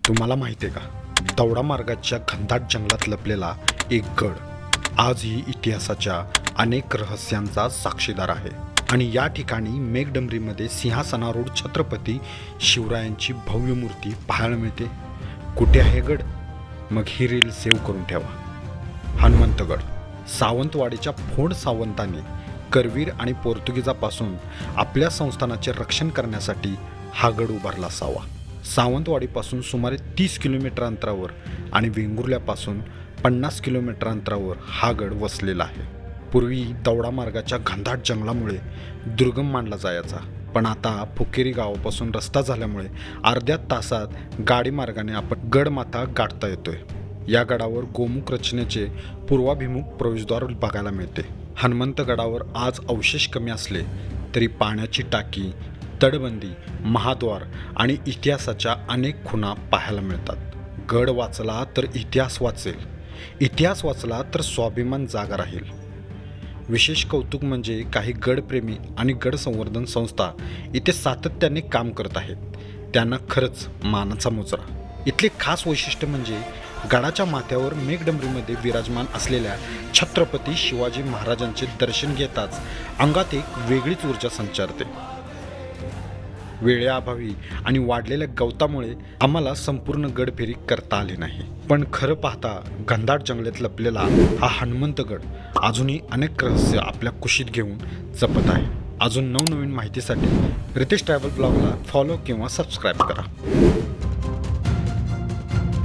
तुम्हाला माहिती आहे का, दौडा मार्गाच्या घनदाट जंगलात लपलेला एक गड आजही इतिहासाच्या अनेक रहस्यांचा साक्षीदार आहे. आणि या ठिकाणी मेघडंबरीमध्ये सिंहासनारूढ छत्रपती शिवरायांची भव्य मूर्ती पाहायला मिळते. कुठे आहे गड? मग ही रील सेव्ह करून ठेवा. हनुमंतगड. सावंतवाडीच्या फोड सावंतांनी करवीर आणि पोर्तुगीजापासून आपल्या संस्थानाचे रक्षण करण्यासाठी हा गड उभारला असावा. सावंतवाडीपासून सुमारे 30 किलोमीटर अंतरावर आणि वेंगुर्ल्यापासून 50 किलोमीटर अंतरावर हा गड वसलेला आहे. पूर्वी दौडा मार्गाच्या घनदाट जंगलामुळे दुर्गम मानला जायचा, पण आता फुकेरी गावापासून रस्ता झाल्यामुळे अर्ध्या तासात गाडी मार्गाने आपण गडमाथा गाठता येतोय. या गडावर गोमुख रचनेचे पूर्वाभिमुख प्रवेशद्वार बघायला मिळते. हनुमंतगडावर आज अवशेष कमी असले तरी पाण्याची टाकी, तटबंदी, महाद्वार आणि इतिहासाच्या अनेक खुणा पाहायला मिळतात. गड वाचला तर इतिहास वाचेल, इतिहास वाचला तर स्वाभिमान जागा राहील. विशेष कौतुक म्हणजे काही गडप्रेमी आणि गड संवर्धन संस्था इथे सातत्याने काम करत आहेत. त्यांना खरंच मानाचा मुजरा. इथले खास वैशिष्ट्य म्हणजे गडाच्या माथ्यावर मेघडंबरीमध्ये विराजमान असलेल्या छत्रपती शिवाजी महाराजांचे दर्शन घेताच अंगात एक वेगळीच ऊर्जा संचारते. वेळेअभावी आणि वाढलेल्या गवतामुळे आम्हाला संपूर्ण गडफेरी करता आली नाही, पण खरं पाहता घनदाट जंगलात लपलेला हा हनुमंतगड अजूनही अनेक रहस्य आपल्या कुशीत घेऊन जपत आहे. अजून नवनवीन माहितीसाठी रितेश ट्रॅव्हल ब्लॉगला फॉलो किंवा सबस्क्राईब करा.